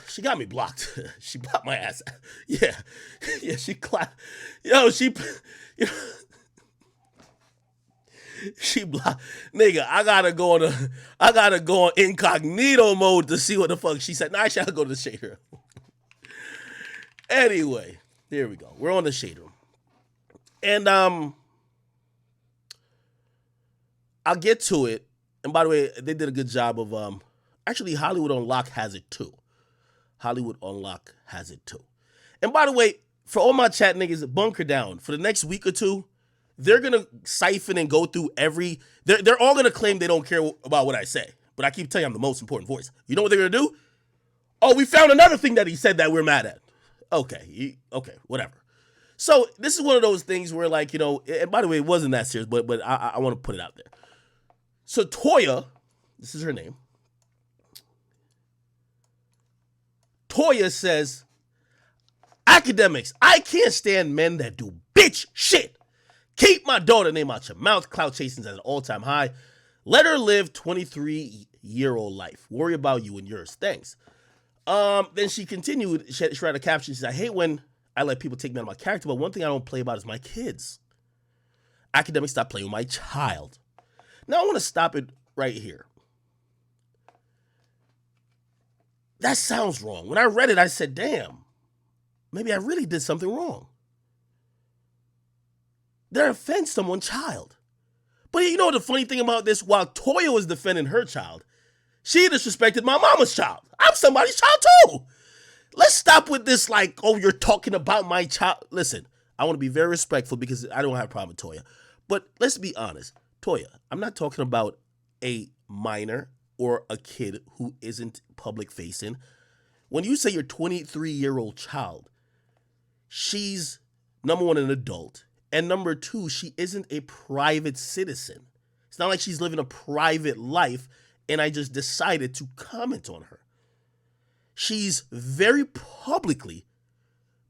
She got me blocked. She blocked my ass. Yeah, yeah. She clapped. Yo, you know, she blocked. Nigga, I gotta go on incognito mode to see what the fuck she said. Nah, I should go to the shade room. Anyway, here we go. We're on the shade room, and I'll get to it. And by the way, they did a good job of actually Hollywood Unlocked has it too. Hollywood Unlocked has it too. And by the way, for all my chat niggas, bunker down. For the next week or two, they're gonna siphon and go through every. They're all gonna claim they don't care about what I say, but I keep telling you I'm the most important voice. You know what they're gonna do? Oh, we found another thing that he said that we're mad at. Okay, okay, whatever. So this is one of those things where, like, you know, and by the way, it wasn't that serious, but I want to put it out there. So Toya, this is her name. Toya says, academics, I can't stand men that do bitch shit. Keep my daughter name out your mouth. Clout chasing at an all-time high. Let her live 23-year-old life. Worry about you and yours. Thanks. Then she continued. She had a caption. She said, I hate when I let people take me out of my character, but one thing I don't play about is my kids. Academics, stop playing with my child. Now I want to stop it right here. That sounds wrong. When I read it, I said, damn, maybe I really did something wrong. That offends someone's child. But you know the funny thing about this? While Toya was defending her child, she disrespected my mama's child. I'm somebody's child too. Let's stop with this like, oh, you're talking about my child. Listen, I want to be very respectful because I don't have a problem with Toya. But let's be honest. Toya, I'm not talking about a minor or a kid who isn't public facing. When you say your 23-year-old child, she's, number one, an adult. And number two, she isn't a private citizen. It's not like she's living a private life and I just decided to comment on her. She's very publicly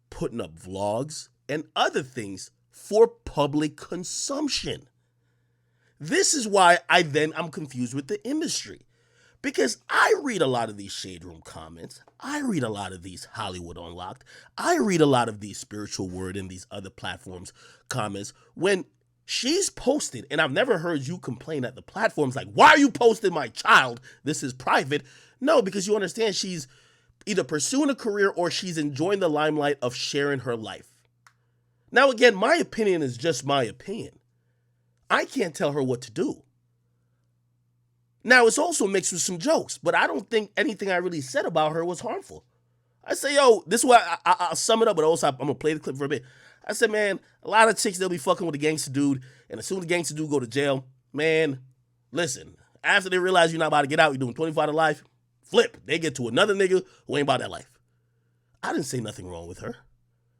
putting up vlogs and other things for public consumption. This is why I'm confused with the industry. Because I read a lot of these Shade Room comments. I read a lot of these Hollywood Unlocked. I read a lot of these Spiritual Word and these other platforms comments. When she's posted, and I've never heard you complain at the platforms like, why are you posting my child? This is private. No, because you understand she's either pursuing a career or she's enjoying the limelight of sharing her life. Now, again, my opinion is just my opinion. I can't tell her what to do. Now, it's also mixed with some jokes, but I don't think anything I really said about her was harmful. I say, yo, this is why I'll sum it up, but also I'm going to play the clip for a bit. I said, man, a lot of chicks, they'll be fucking with a gangster dude, and as soon as the gangster dude go to jail, man, listen, after they realize you're not about to get out, you're doing 25 to life, flip. They get to another nigga who ain't about that life. I didn't say nothing wrong with her.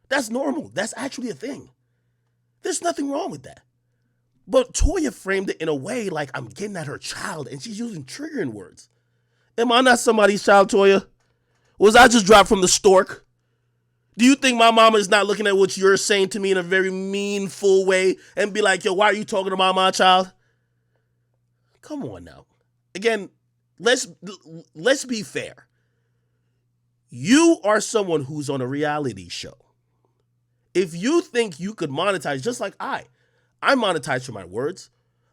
That's normal. That's actually a thing. There's nothing wrong with that. But Toya framed it in a way like I'm getting at her child, and she's using triggering words. Am I not somebody's child, Toya? Was I just dropped from the stork? Do you think my mama is not looking at what you're saying to me in a very meaningful way and be like, yo, why are you talking about my child? Come on now. Again, let's be fair. You are someone who's on a reality show. If you think you could monetize just like I monetize for my words.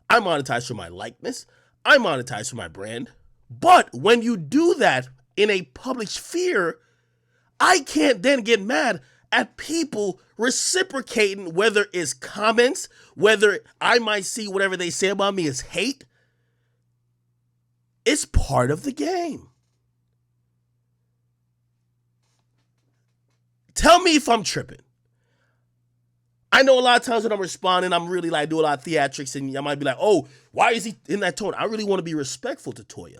I monetize for my likeness. I monetize for my brand. But when you do that in a public sphere, I can't then get mad at people reciprocating, whether it's comments, whether I might see whatever they say about me as hate. It's part of the game. Tell me if I'm tripping. I know a lot of times when I'm responding, I'm really like do a lot of theatrics and I might be like, oh, why is he in that tone? I really want to be respectful to Toya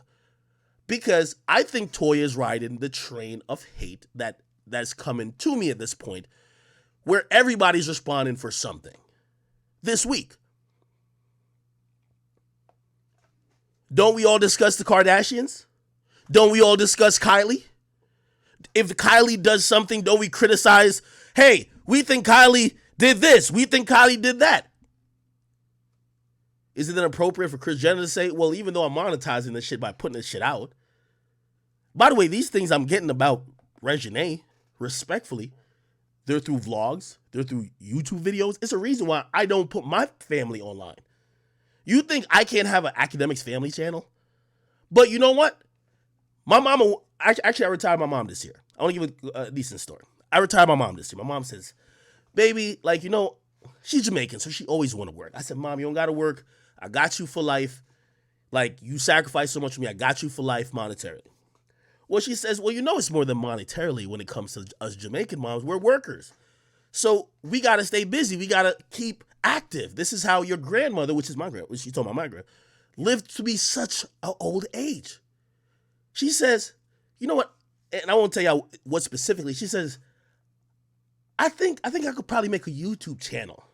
because I think Toya is riding the train of hate that's coming to me at this point where everybody's responding for something this week. Don't we all discuss the Kardashians? Don't we all discuss Kylie? If Kylie does something, don't we criticize, hey, we think Kylie did this. We think Kylie did that. Is it then appropriate for Kris Jenner to say, well, even though I'm monetizing this shit by putting this shit out, By the way, these things I'm getting about Reginae, respectfully, they're through vlogs, they're through YouTube videos. It's a reason why I don't put my family online. You think I can't have an Akademiks family channel? But you know what? My mama, actually, I retired my mom this year. I want to give a decent story. I retired my mom this year. My mom says, baby, like, you know, she's Jamaican, so she always want to work. I said, Mom, you don't got to work. I got you for life. Like, you sacrificed so much for me. I got you for life monetarily. Well, she says, well, you know, it's more than monetarily when it comes to us Jamaican moms. We're workers. So we got to stay busy. We got to keep active. This is how your grandmother, which is my grandmother, she told my grandmother, lived to be such an old age. She says, you know what? And I won't tell you what specifically. She says, I think I could probably make a YouTube channel.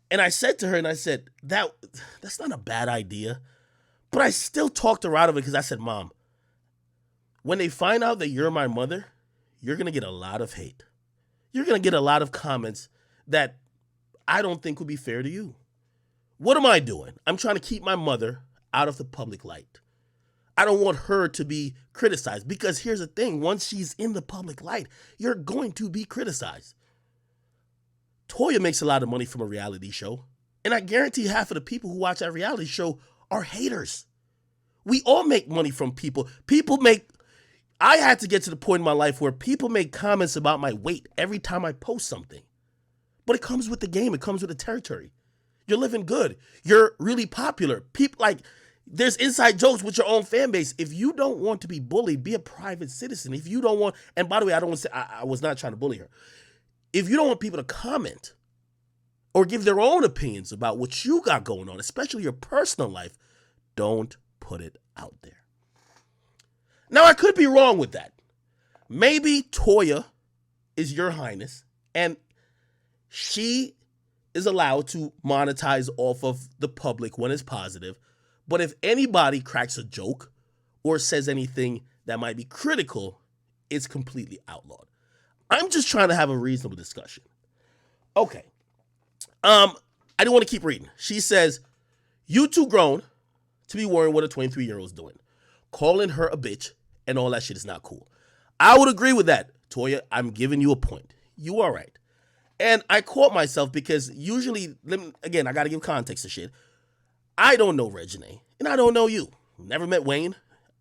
And I said to her, that's not a bad idea. But I still talked her out of it because I said, Mom, when they find out that you're my mother, you're going to get a lot of hate. You're going to get a lot of comments that I don't think would be fair to you. What am I doing? I'm trying to keep my mother out of the public light. I don't want her to be criticized because here's the thing. Once she's in the public light, you're going to be criticized. Toya makes a lot of money from a reality show. And I guarantee half of the people who watch that reality show are haters. We all make money from people. I had to get to the point in my life where people make comments about my weight every time I post something. But it comes with the game. It comes with the territory. You're living good. You're really popular. People there's inside jokes with your own fan base. If you don't want to be bullied, be a private citizen. If you don't want, and by the way, I was not trying to bully her. If you don't want people to comment or give their own opinions about what you got going on, especially your personal life, don't put it out there. Now, I could be wrong with that. Maybe Toya is your highness and she is allowed to monetize off of the public when it's positive. But if anybody cracks a joke or says anything that might be critical, it's completely outlawed. I'm just trying to have a reasonable discussion. Okay. I didn't want to keep reading. She says, you too grown to be worrying what a 23-year-old's doing. Calling her a bitch and all that shit is not cool. I would agree with that. Toya, I'm giving you a point. You are right. And I caught myself because usually, again, I got to give context to shit. I don't know Reginae, and I don't know you. Never met Wayne.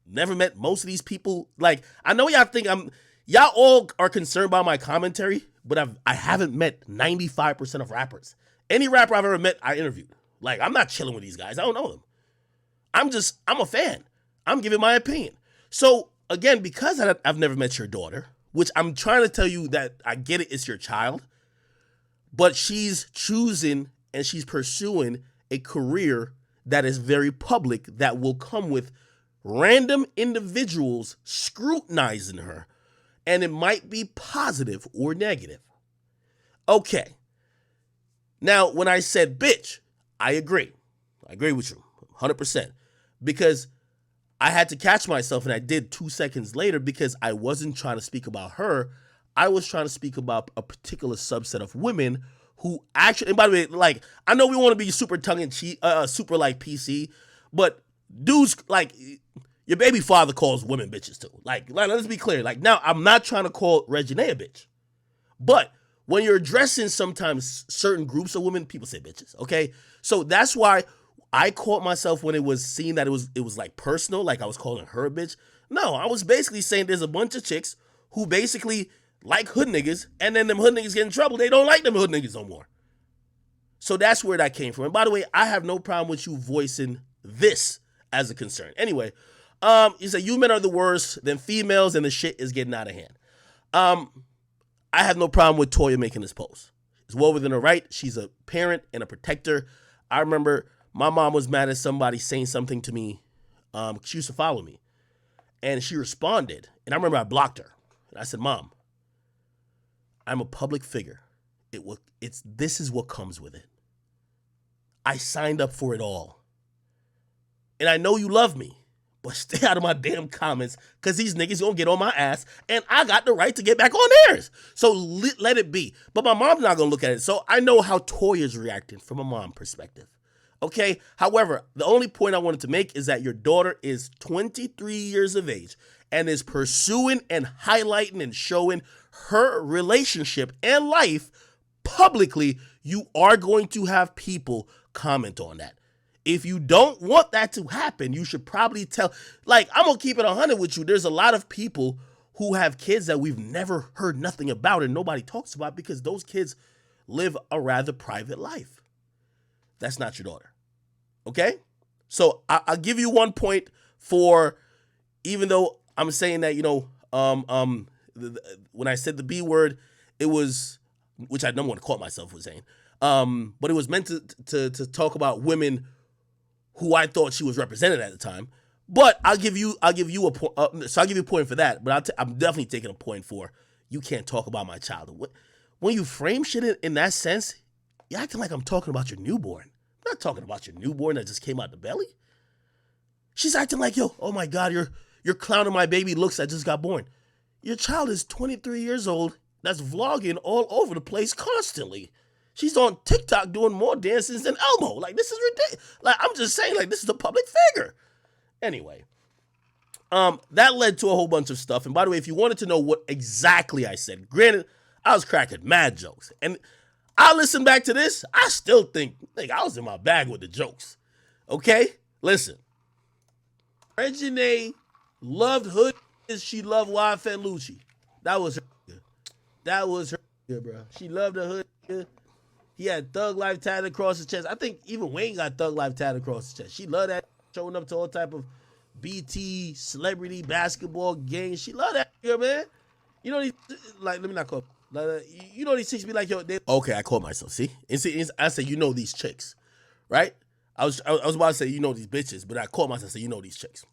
Never met most of these people. Like, I know y'all think y'all all are concerned about my commentary, but I haven't met 95% of rappers. Any rapper I've ever met, I interviewed. Like, I'm not chilling with these guys. I don't know them. I'm a fan. I'm giving my opinion. So, again, because I've never met your daughter, which I'm trying to tell you that I get it, it's your child, but she's choosing and she's pursuing a career that is very public that will come with random individuals scrutinizing her, and it might be positive or negative. Okay. Now, when I said bitch, I agree. I agree with you 100% because I had to catch myself, and I did 2 seconds later because I wasn't trying to speak about her. I was trying to speak about a particular subset of women who actually, and by the way, like, I know we want to be super tongue-in-cheek, super like PC, but dudes, like, your baby father calls women bitches too. Like let's be clear. Like, now, I'm not trying to call Reginae a bitch, but when you're addressing sometimes certain groups of women, people say bitches, okay? So that's why I caught myself when it was seen that it was like personal, like I was calling her a bitch. No, I was basically saying there's a bunch of chicks who basically like hood niggas, and then them hood niggas get in trouble. They don't like them hood niggas no more. So that's where that came from. And by the way, I have no problem with you voicing this as a concern. Anyway, you say you men are the worst, then females, and the shit is getting out of hand. I have no problem with Toya making this post. It's well within her right. She's a parent and a protector. I remember my mom was mad at somebody saying something to me. She used to follow me. And she responded. And I remember I blocked her. And I said, Mom, I'm a public figure. This is what comes with it. I signed up for it all. And I know you love me, but stay out of my damn comments because these niggas gonna get on my ass and I got the right to get back on theirs. So let it be. But my mom's not gonna look at it. So I know how Toya's reacting from a mom perspective. Okay. However, the only point I wanted to make is that your daughter is 23 years of age and is pursuing and highlighting and showing her relationship and life publicly. You are going to have people comment on that. If you don't want that to happen, you should probably tell. Like, I'm going to keep it 100 with you. There's a lot of people who have kids that we've never heard nothing about and nobody talks about because those kids live a rather private life. That's not your daughter. Okay? So I'll give you 1 point for, even though I'm saying that, when I said the B word, it was, which I don't want to caught myself with saying, but it was meant to talk about women who I thought she was represented at the time. But I'll give you a point. So I'll give you a point for that. But I'm definitely taking a point for you can't talk about my child. When you frame shit in that sense, you're acting like I'm talking about your newborn. I'm not talking about your newborn that just came out the belly. She's acting like, yo, oh my God, you're clowning my baby looks that just got born. Your child is 23 years old that's vlogging all over the place constantly. She's on TikTok doing more dances than Elmo. Like, this is ridiculous. Like, I'm just saying, like, this is a public figure. Anyway, that led to a whole bunch of stuff. And by the way, if you wanted to know what exactly I said, granted, I was cracking mad jokes. And I listened back to this, I still think, like, I was in my bag with the jokes. Okay? Listen. Reginae loved hood. She loved YFN Lucci. That was her. That was her, bro. She loved the hood. He had Thug Life tatted across his chest. I think even Wayne got Thug Life tatted across his chest. She loved that, showing up to all type of BT celebrity basketball games. She loved that, man. You know these, like, let me not call. Like, you know these chicks be like, yo, okay, I caught myself. See, I said, you know these chicks, right? I was about to say, you know these bitches, but I caught myself. Say, you know these chicks.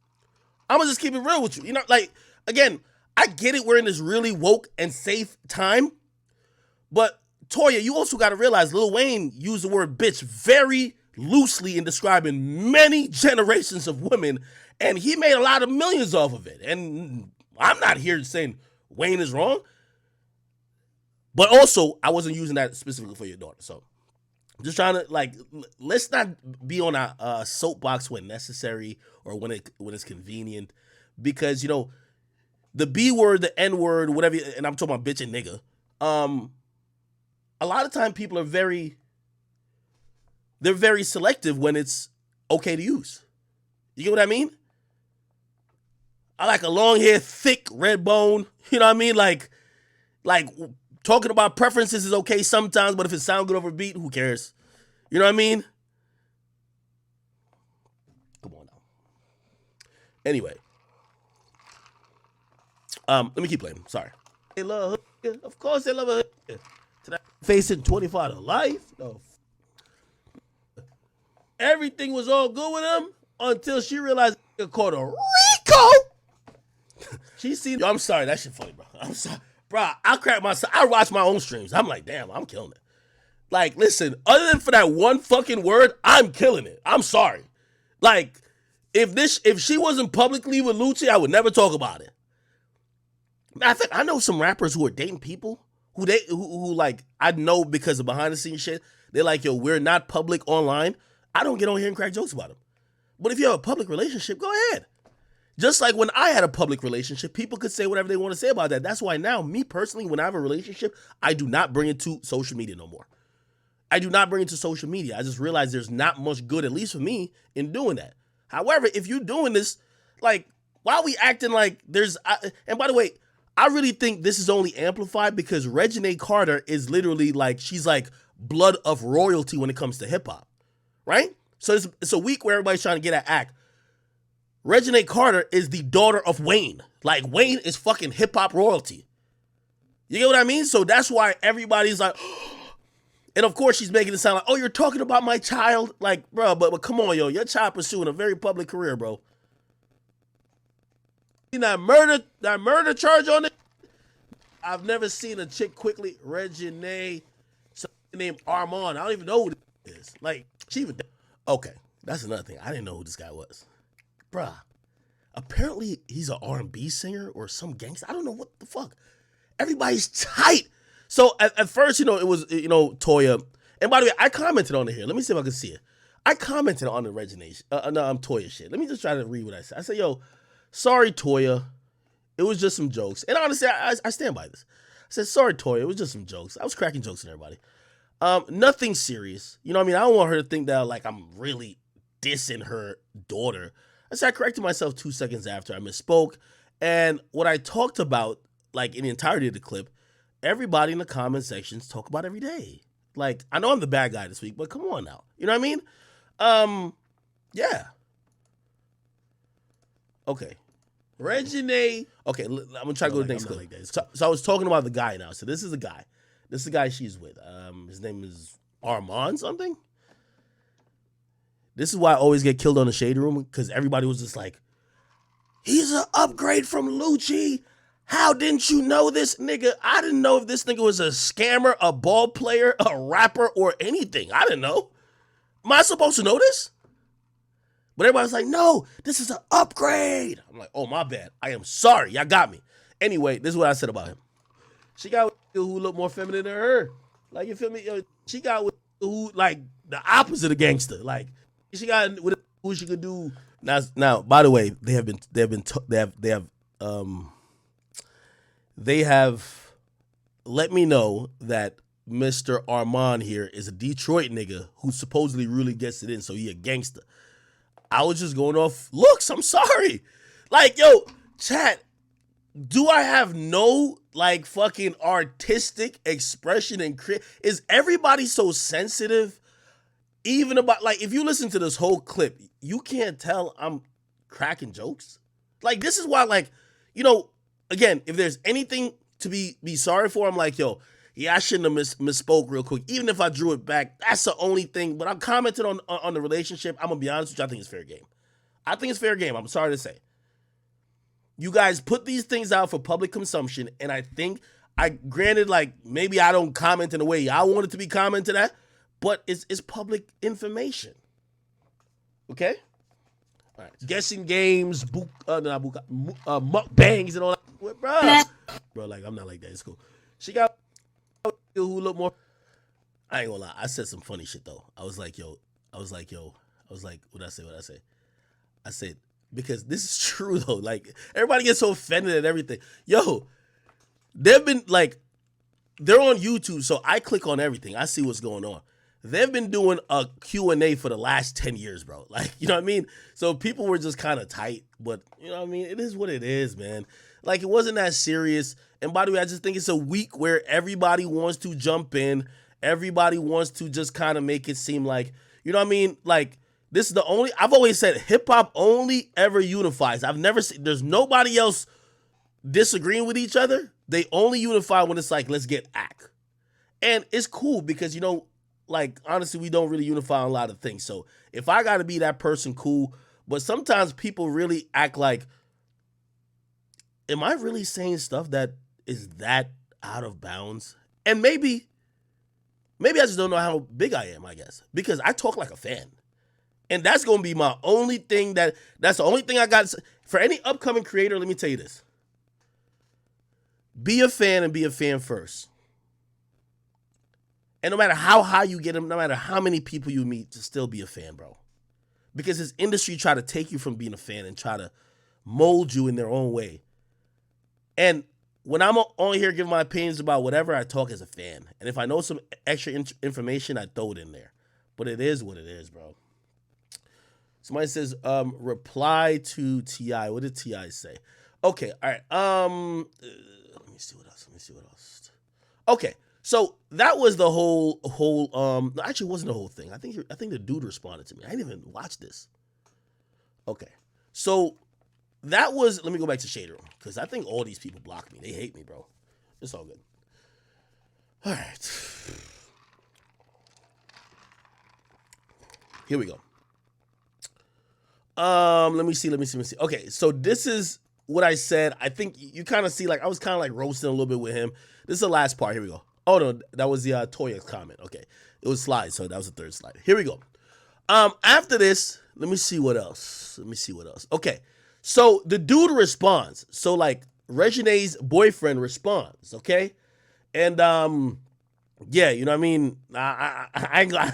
I'm gonna just keep it real with you. You know, like, again, I get it. We're in this really woke and safe time, but Toya, you also got to realize Lil Wayne used the word bitch very loosely in describing many generations of women, and he made a lot of millions off of it. And I'm not here saying Wayne is wrong, but also I wasn't using that specifically for your daughter. So I'm just trying to, like, let's not be on a soapbox when necessary or when it's convenient, because, you know, the B word, the N word, whatever, and I'm talking about bitch and nigga. A lot of time people are very selective when it's okay to use. You get what I mean? I like a long hair, thick, red bone. You know what I mean? Like talking about preferences is okay sometimes, but if it sounds good over a beat, who cares? You know what I mean? Come on now. Anyway. Let me keep playing. Sorry. They love her. Of course they love her. Facing 25 to life. No. Everything was all good with him until she realized he called a Rico. She seen. Yo, I'm sorry. That shit funny, bro. I'm sorry. Bro, I crack myself. I watch my own streams. I'm like, damn, I'm killing it. Like, listen, other than for that one fucking word, I'm killing it. I'm sorry. Like, if she wasn't publicly with Lucci, I would never talk about it. I think I know some rappers who are dating people who like, I know because of behind the scenes shit. They're like, yo, we're not public online. I don't get on here and crack jokes about them. But if you have a public relationship, go ahead. Just like when I had a public relationship, people could say whatever they want to say about that. That's why now, me personally, when I have a relationship, I do not bring it to social media no more. I do not bring it to social media. I just realize there's not much good, at least for me, in doing that. However, if you're doing this, like, why are we acting like there's... and by the way, I really think this is only amplified because Reginae Carter is literally like, she's like blood of royalty when it comes to hip hop, right? So it's a week where everybody's trying to get at act. Reginae Carter is the daughter of Wayne. Like, Wayne is fucking hip hop royalty. You get what I mean? So that's why everybody's like, and of course she's making it sound like, oh, you're talking about my child? Like, bro, but come on, yo, your child pursuing a very public career, bro. That murder charge on it. I've never seen a chick quickly. Reginae, something named Armand. I don't even know who this is. Like, she even... Okay, that's another thing. I didn't know who this guy was. Bruh. Apparently, he's an R&B singer or some gangster. I don't know what the fuck. Everybody's tight. So, at first, it was, Toya. And by the way, I commented on it here. Let me see if I can see it. I commented on the Reginae, Toya shit. Let me just try to read what I said. I said, yo, sorry, Toya. It was just some jokes. And honestly, I stand by this. I said, sorry, Toya. It was just some jokes. I was cracking jokes on everybody. Nothing serious. You know what I mean? I don't want her to think that like I'm really dissing her daughter. I said I corrected myself 2 seconds after I misspoke. And what I talked about, like in the entirety of the clip, everybody in the comment sections talk about every day. Like, I know I'm the bad guy this week, but come on now. You know what I mean? Yeah. Okay. Reginae. Okay, I'm gonna try to go to the next clip. Like so I was talking about the guy now. So this is the guy. This is the guy she's with. His name is Armand something. This is why I always get killed on the Shade Room, because everybody was just like, he's an upgrade from Lucci. How didn't you know this nigga? I didn't know if this nigga was a scammer, a ball player, a rapper, or anything. I didn't know. Am I supposed to know this? But everybody's like, no, this is an upgrade. I'm like, oh, my bad. I am sorry. Y'all got me. Anyway, this is what I said about him. She got with who look more feminine than her. Like, you feel me? She got with who, like, the opposite of gangster. Like, she got with who she could do. Now, by the way, they have let me know that Mr. Armand here is a Detroit nigga who supposedly really gets it in, so he a gangster. I was just going off looks. I'm sorry. Like, yo, chat, do I have no, like, fucking artistic expression and is everybody so sensitive? Even about, like, if you listen to this whole clip, you can't tell I'm cracking jokes. Like, this is why, like, you know, again, if there's anything to be sorry for, I'm like, yo, yeah, I shouldn't have misspoke real quick. Even if I drew it back, that's the only thing. But I'm commenting on the relationship. I'm going to be honest with you. I think it's fair game. I think it's fair game. I'm sorry to say. You guys put these things out for public consumption, and I think, granted, like, maybe I don't comment in the way I want it to be commented at, but it's public information. Okay? All right. Guessing games, mukbangs and all that. Bro, like, I'm not like that. It's cool. She got who look more. I ain't gonna lie. I said some funny shit, though. I was like, what did I say? I said, because this is true, though. Like, everybody gets so offended at everything. Yo, they've been, like, they're on YouTube, so I click on everything. I see what's going on. They've been doing a Q&A for the last 10 years, bro. Like, you know what I mean? So people were just kind of tight, but, you know what I mean? It is what it is, man. Like, it wasn't that serious. And by the way, I just think it's a week where everybody wants to jump in. Everybody wants to just kind of make it seem like, you know what I mean? Like, this is the only, I've always said hip-hop only ever unifies. I've never seen, there's nobody else disagreeing with each other. They only unify when it's like, let's get act. And it's cool because, you know, like, honestly, we don't really unify on a lot of things. So if I got to be that person, cool. But sometimes people really act like, am I really saying stuff that is that out of bounds? And maybe I just don't know how big I am, I guess. Because I talk like a fan. And that's going to be my only thing that's the only thing I got. For any upcoming creator, let me tell you this. Be a fan and be a fan first. And no matter how high you get them, no matter how many people you meet, to still be a fan, bro. Because this industry try to take you from being a fan and try to mold you in their own way. And when I'm on here giving my opinions about whatever, I talk as a fan. And if I know some extra information, I throw it in there. But it is what it is, bro. Somebody says, reply to T.I. What did T.I. say? Okay, all right. Let me see what else. Okay. So that was the whole actually it wasn't the whole thing. I think the dude responded to me. I didn't even watch this. Okay. So that was, let me go back to Shade Room, because I think all these people blocked me. They hate me, bro. It's all good. All right. Here we go. Let me see. Okay, so this is what I said. I think you kind of see, like, I was kind of like roasting a little bit with him. This is the last part. Here we go. Oh, no, that was the Toya comment. Okay. It was slides, so that was the third slide. Here we go. After this, let me see what else. Okay. So the dude responds. So, like, Reginae's boyfriend responds, okay? And Yeah, you know what I mean. I ain't gonna,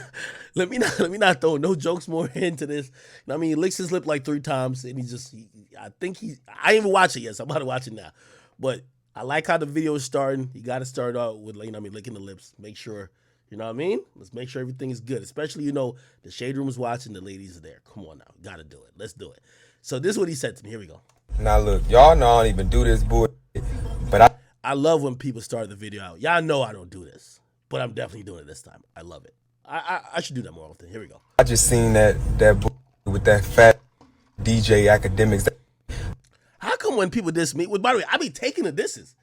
let me not throw no jokes more into this. You know what I mean, he licks his lip like 3 times, and I think I ain't even watch it yet. So I'm about to watch it now, but I like how the video is starting. You got to start out with, you know what I mean, licking the lips. Make sure, you know what I mean. Let's make sure everything is good, especially, you know, the shade room is watching, the ladies are there. Come on now, got to do it. Let's do it. So this is what he said to me. Here we go. Now look, y'all know I don't even do this bullshit, but I love when people start the video out. Y'all know I don't do this, but I'm definitely doing it this time. I love it. I should do that more often. Here we go. I just seen that bullshit with that fat DJ Akademiks. How come when people diss me, by the way, I be taking the disses.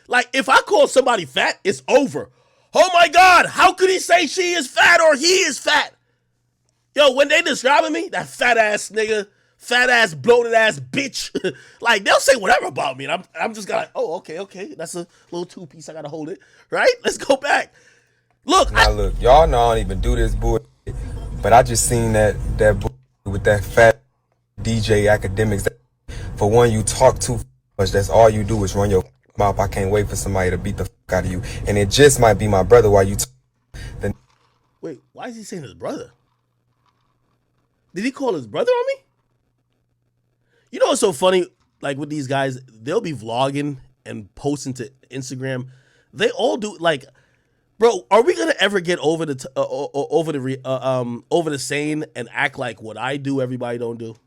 Like, if I call somebody fat, it's over. Oh my God, how could he say she is fat or he is fat? Yo, when they describing me, that fat ass nigga, fat ass, bloated ass bitch, like, they'll say whatever about me, and I'm just gonna, oh, okay, that's a little 2-piece, I gotta hold it, right? Let's go back. Look, Look, y'all know I don't even do this bullshit, but I just seen that bullshit with that fat DJ Akademiks. For one, you talk too much. That's all you do is run your mouth. I can't wait for somebody to beat the fuck out of you, and it just might be my brother while you. Wait, why is he saying his brother? Did he call his brother on me? You know what's so funny? Like with these guys, they'll be vlogging and posting to Instagram. They all do, like, bro. Are we gonna ever get over the saying and act like what I do, everybody don't do?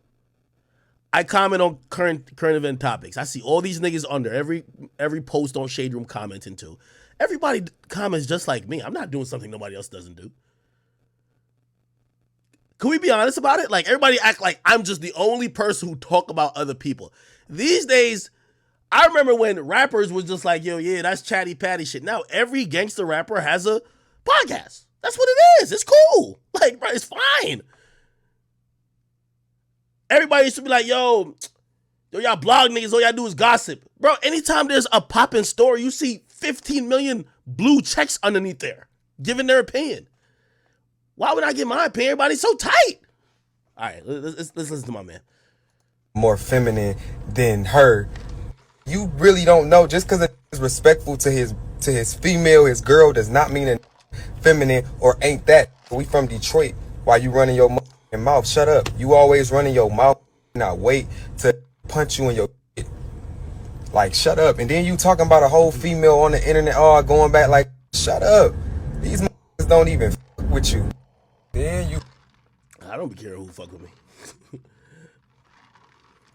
I comment on current event topics. I see all these niggas under every post on Shade Room commenting too. Everybody comments just like me. I'm not doing something nobody else doesn't do. Can we be honest about it? Like, everybody act like I'm just the only person who talk about other people. These days, I remember when rappers was just like, yo, yeah, that's chatty patty shit. Now every gangster rapper has a podcast. That's what it is. It's cool. Like, bro, it's fine. Everybody used to be like, yo, y'all blog niggas, all y'all do is gossip. Bro, anytime there's a popping story, you see 15 million blue checks underneath there, giving their opinion. Why would I give my opinion? Everybody's so tight. All right, let's listen to my man. More feminine than her. You really don't know. Just because it's respectful to his female, his girl, does not mean it's feminine or ain't that. We from Detroit. Why you running your mouth? Shut up. You always running your mouth. Not wait to punch you in your shit. Like, shut up. And then you talking about a whole female on the internet, all going back like, shut up. These don't even fuck with you. Then you, I don't be caring who fuck with me.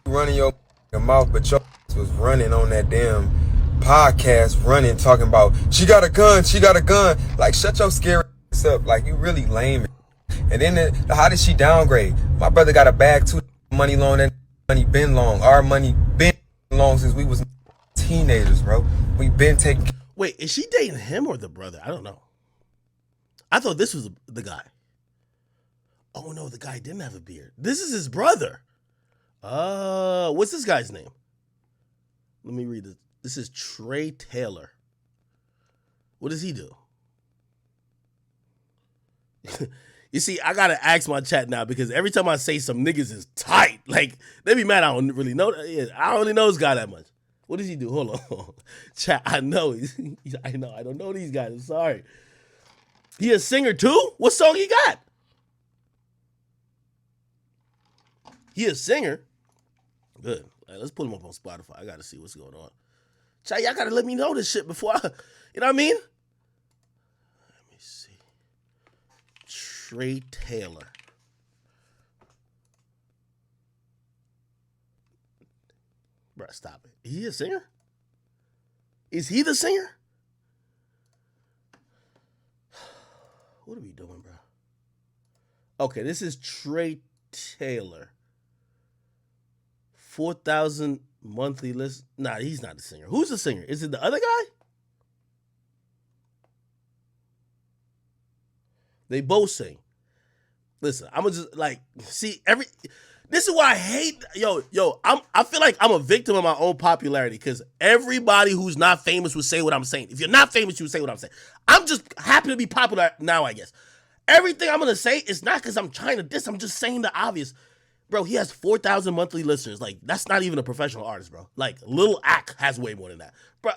running your mouth, but your was running on that damn podcast, running, talking about, she got a gun. Like, shut your scary ass up. Like, you really lame. And then how did she downgrade? My brother got a bag too. Money long, that money been long. Our money been long since we was teenagers, bro. We been taking. Wait, is she dating him or the brother? I don't know. I thought this was the guy. Oh no, the guy didn't have a beard. This is his brother. What's this guy's name? Let me read this. This is Trey Taylor. What does he do? You see, I gotta ask my chat now because every time I say some niggas is tight, like, they be mad I don't really know. I don't really know this guy that much. What does he do? Hold on. Chat, I know. I don't know these guys. I'm sorry. He a singer too? What song he got? He a singer? Good. Right, let's put him up on Spotify. I gotta see what's going on. Chat, y'all gotta let me know this shit before you know what I mean? Let me see. Trey Taylor. Bruh, stop it. Is he a singer? Is he the singer? What are we doing, bro? Okay, this is Trey Taylor. 4,000 monthly list. Nah, he's not the singer. Who's the singer? Is it the other guy? They both sing. Listen, I'm gonna just like see every. This is why I hate I feel like I'm a victim of my own popularity because everybody who's not famous would say what I'm saying. If you're not famous, you would say what I'm saying. I'm just happy to be popular now, I guess. Everything I'm gonna say is not because I'm trying to diss. I'm just saying the obvious. Bro, he has 4,000 monthly listeners. Like, that's not even a professional artist, bro. Like, Lil Ak has way more than that. Bro,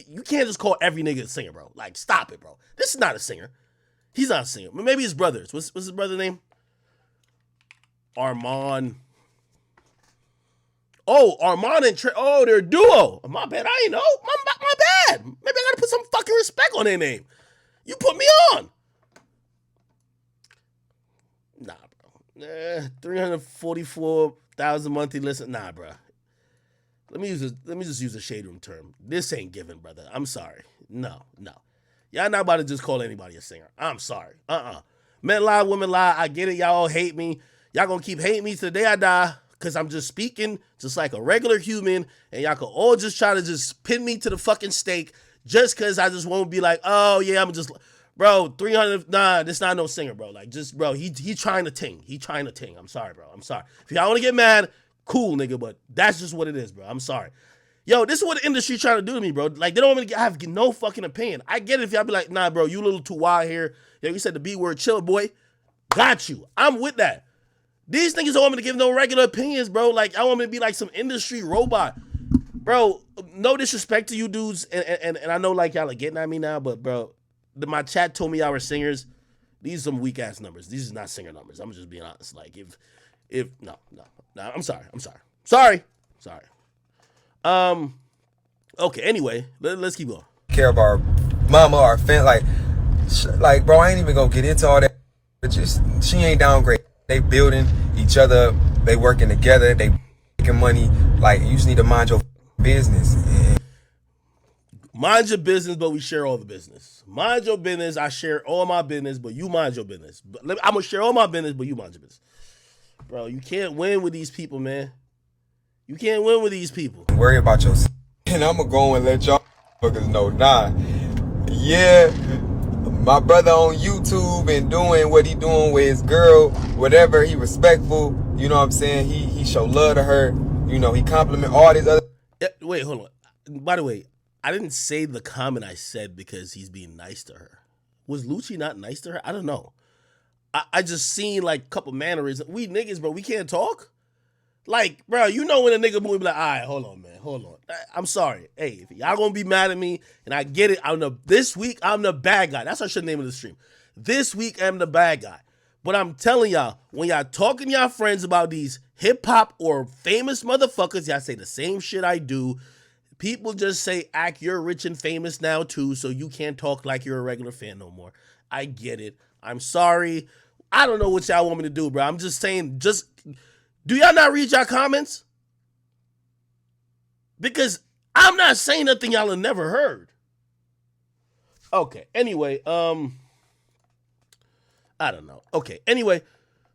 you can't just call every nigga a singer, bro. Like, stop it, bro. This is not a singer. He's not a singer. Maybe his brothers. What's his brother's name? Armand. Oh, Armand and Trey. Oh, they're a duo. My bad. I ain't know. My bad. Maybe I gotta put some fucking respect on their name. You put me on. Nah, bro. 344,000 monthly listen. Nah, bro. Let me just use a shade room term. This ain't giving, brother. I'm sorry. No. Y'all not about to just call anybody a singer. I'm sorry. Men lie, women lie. I get it. Y'all all hate me. Y'all gonna keep hating me to the day I die because I'm just speaking just like a regular human, and y'all can all just try to just pin me to the fucking stake just because I just won't be like, oh, yeah, I'm just... Bro, 300, nah, this not no singer, bro. Like, just, bro, he trying to ting. He trying to ting. I'm sorry, bro. I'm sorry. If y'all want to get mad, cool, nigga, but that's just what it is, bro. I'm sorry. Yo, this is what the industry trying to do to me, bro. Like, they don't want me to have no fucking opinion. I get it if y'all be like, nah, bro, you a little too wild here. Yeah, you said the B word, chill, boy. Got you. I'm with that. These niggas don't want me to give no regular opinions, bro. Like, I want me to be like some industry robot. Bro, no disrespect to you dudes, and I know, like, y'all are getting at me now, but, bro, my chat told me y'all were singers. These are some weak ass numbers. These are not singer numbers. I'm just being honest. Like no. I'm sorry. Okay. Anyway, let's keep going. Care about our mama, our family, like, bro, I ain't even gonna get into all that. But just she ain't downgrade. They building each other up. They working together. They making money. Like, you just need to mind your business. Mind your business, but we share all the business. Mind your business, I share all my business, but you mind your business. I'm going to share all my business, but you mind your business. Bro, you can't win with these people, man. You can't win with these people. Worry about yourself. And I'm going to go and let y'all fuckers know. Nah, yeah, my brother on YouTube and doing what he doing with his girl, whatever, he respectful. You know what I'm saying? He show love to her. You know, he compliment all these other... Wait, hold on. By the way, I didn't say the comment I said because he's being nice to her. Was Lucci not nice to her? I don't know. I just seen like a couple mannerisms. We niggas, bro, we can't talk. Like, bro, you know when a nigga move, be like, all right, hold on, man, hold on. I'm sorry. Hey, if y'all gonna be mad at me, and I get it, this week, I'm the bad guy. That's what I should name of the stream. This week, I'm the bad guy. But I'm telling y'all, when y'all talking to y'all friends about these hip-hop or famous motherfuckers, y'all say the same shit I do. People just say, Ak, you're rich and famous now too, so you can't talk like you're a regular fan no more. I get it. I'm sorry. I don't know what y'all want me to do, bro. I'm just saying, do y'all not read y'all comments? Because I'm not saying nothing y'all have never heard. Okay, anyway, I don't know. Okay, anyway,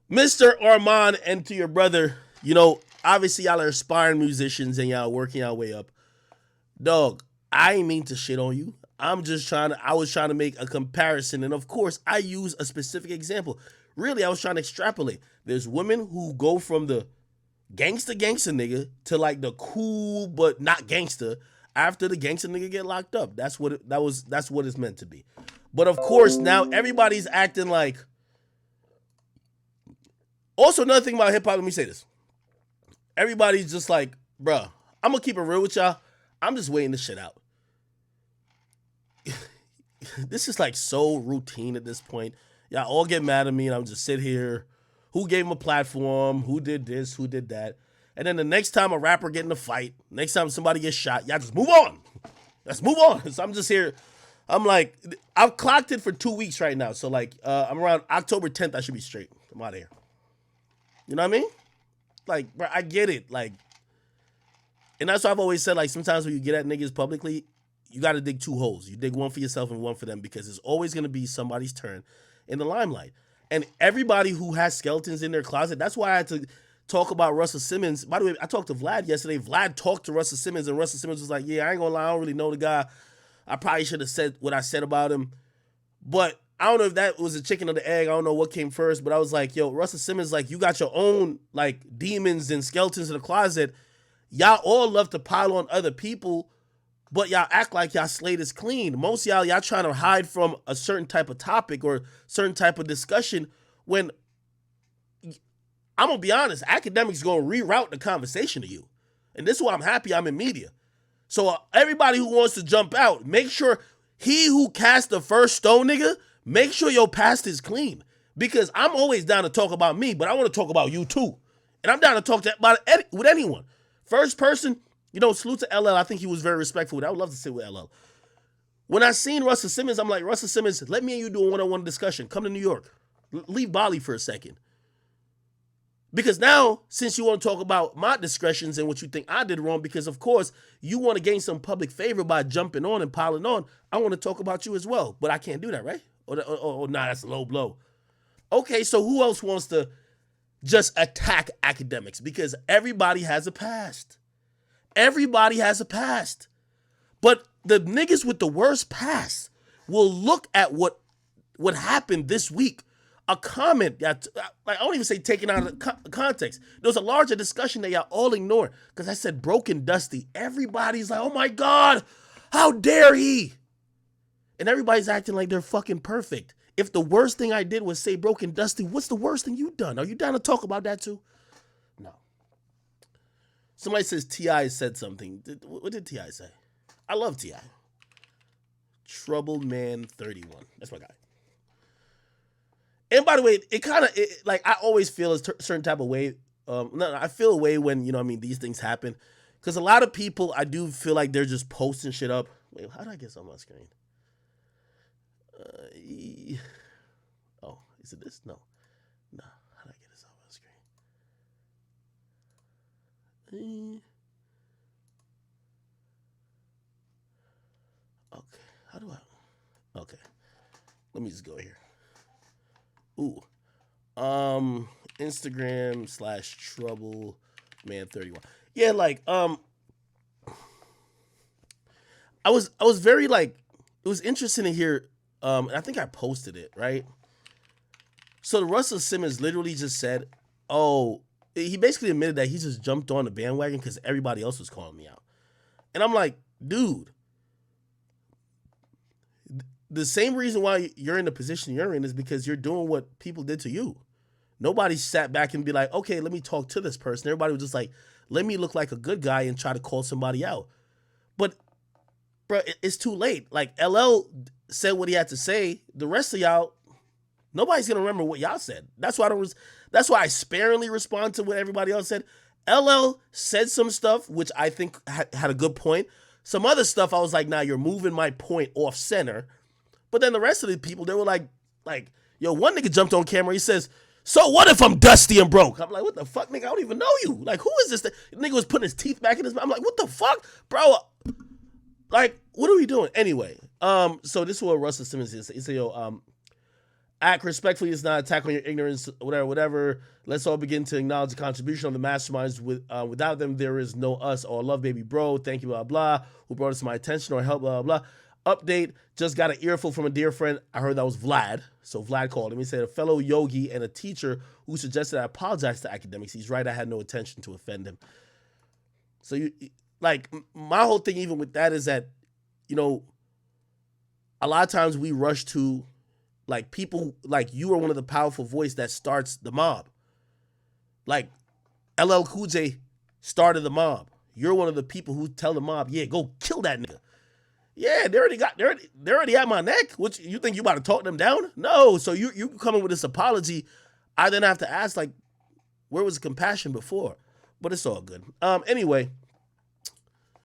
Mr. Armand, and to your brother, you know, obviously y'all are aspiring musicians and y'all working y'all way up. Dog, I ain't mean to shit on you. I was trying to make a comparison. And of course, I use a specific example. Really, I was trying to extrapolate. There's women who go from the gangster nigga to like the cool but not gangster after the gangster nigga get locked up. That's what it's meant to be. But of course, now everybody's acting like. Also, another thing about hip hop, let me say this. Everybody's just like, bruh, I'm gonna keep it real with y'all. I'm just waiting this shit out. This is like so routine at this point. Y'all all get mad at me and I'm just sit here. Who gave him a platform? Who did this? Who did that? And then the next time a rapper get in a fight, next time somebody gets shot, y'all just move on. Let's move on. So I'm just here. I'm like, I've clocked it for 2 weeks right now. So like, I'm around October 10th. I should be straight. I'm out of here. You know what I mean? Like, bro, I get it. Like, and that's why I've always said, like, sometimes when you get at niggas publicly, you got to dig two holes. You dig one for yourself and one for them because it's always going to be somebody's turn in the limelight. And everybody who has skeletons in their closet, that's why I had to talk about Russell Simmons. By the way, I talked to Vlad yesterday. Vlad talked to Russell Simmons, and Russell Simmons was like, yeah, I ain't going to lie, I don't really know the guy. I probably should have said what I said about him. But I don't know if that was a chicken or the egg. I don't know what came first. But I was like, yo, Russell Simmons, like, you got your own, like, demons and skeletons in the closet. Y'all all love to pile on other people, but y'all act like y'all slate is clean. Most of y'all trying to hide from a certain type of topic or certain type of discussion when I'm going to be honest, academics going to reroute the conversation to you. And this is why I'm happy I'm in media. So everybody who wants to jump out, make sure he who cast the first stone, nigga, make sure your past is clean. Because I'm always down to talk about me, but I want to talk about you too. And I'm down to talk with anyone. First person, salute to LL. I think he was very respectful. I would love to sit with LL. When I seen Russell Simmons, I'm like, Russell Simmons, let me and you do a one-on-one discussion. Come to New York. Leave Bali for a second. Because now, since you want to talk about my discretions and what you think I did wrong, because of course, you want to gain some public favor by jumping on and piling on, I want to talk about you as well. But I can't do that, right? Or nah, that's a low blow. Okay, so who else wants to just attack academics? Because everybody has a past. Everybody has a past. But the niggas with the worst past will look at what happened this week. A comment that, I don't even say taken out of context. There was a larger discussion that y'all all ignore because I said broken Dusty. Everybody's like, oh my God, how dare he? And everybody's acting like they're fucking perfect. If the worst thing I did was say broken Dusty, what's the worst thing you done? Are you down to talk about that too? No. Somebody says T.I. said something. What did T.I. say? I love T.I. Troubled Man 31. That's my guy. And by the way, it kind of, like, I always feel a certain type of way. I feel a way when, these things happen. Because a lot of people, I do feel like they're just posting shit up. Wait, how do I get this on my screen? Oh, is it this? No. No. How do I get this on my screen? Okay. How do I? Okay. Let me just go here. Ooh. Instagram /troubleman31. Yeah, like, I was very, like, it was interesting to hear, I think I posted it, right? So the Russell Simmons literally just said, he basically admitted that he just jumped on the bandwagon because everybody else was calling me out. And I'm like, dude, the same reason why you're in the position you're in is because you're doing what people did to you. Nobody sat back and be like, okay, let me talk to this person. Everybody was just like, let me look like a good guy and try to call somebody out. But, bro, it's too late. Like, LL said what he had to say. The rest of y'all, nobody's going to remember what y'all said. That's why I sparingly respond to what everybody else said. LL said some stuff, which I think had a good point. Some other stuff, I was like, nah, you're moving my point off center. But then the rest of the people, they were like, yo, one nigga jumped on camera. He says, so what if I'm dusty and broke? I'm like, what the fuck, nigga? I don't even know you. Like, who is this? The nigga was putting his teeth back in his mouth. I'm like, what the fuck? Bro, like, what are we doing? Anyway, so this is what Russell Simmons is. He said, yo, act respectfully is not an attack on your ignorance, whatever. Let's all begin to acknowledge the contribution of the masterminds. Without them, there is no us or love, baby bro. Thank you, blah, blah, who brought us to my attention or help, blah, blah. Update, just got an earful from a dear friend. I heard that was Vlad. So Vlad called him. He said, a fellow yogi and a teacher who suggested I apologize to academics. He's right. I had no intention to offend him. So, my whole thing even with that is that, a lot of times we rush to, like, people, like, you are one of the powerful voice that starts the mob. Like, LL Cool J started the mob. You're one of the people who tell the mob, yeah, go kill that nigga. Yeah, they're already at my neck. Which you think you about to talk them down? No. So you coming with this apology. I then have to ask, like, where was the compassion before? But it's all good. Anyway,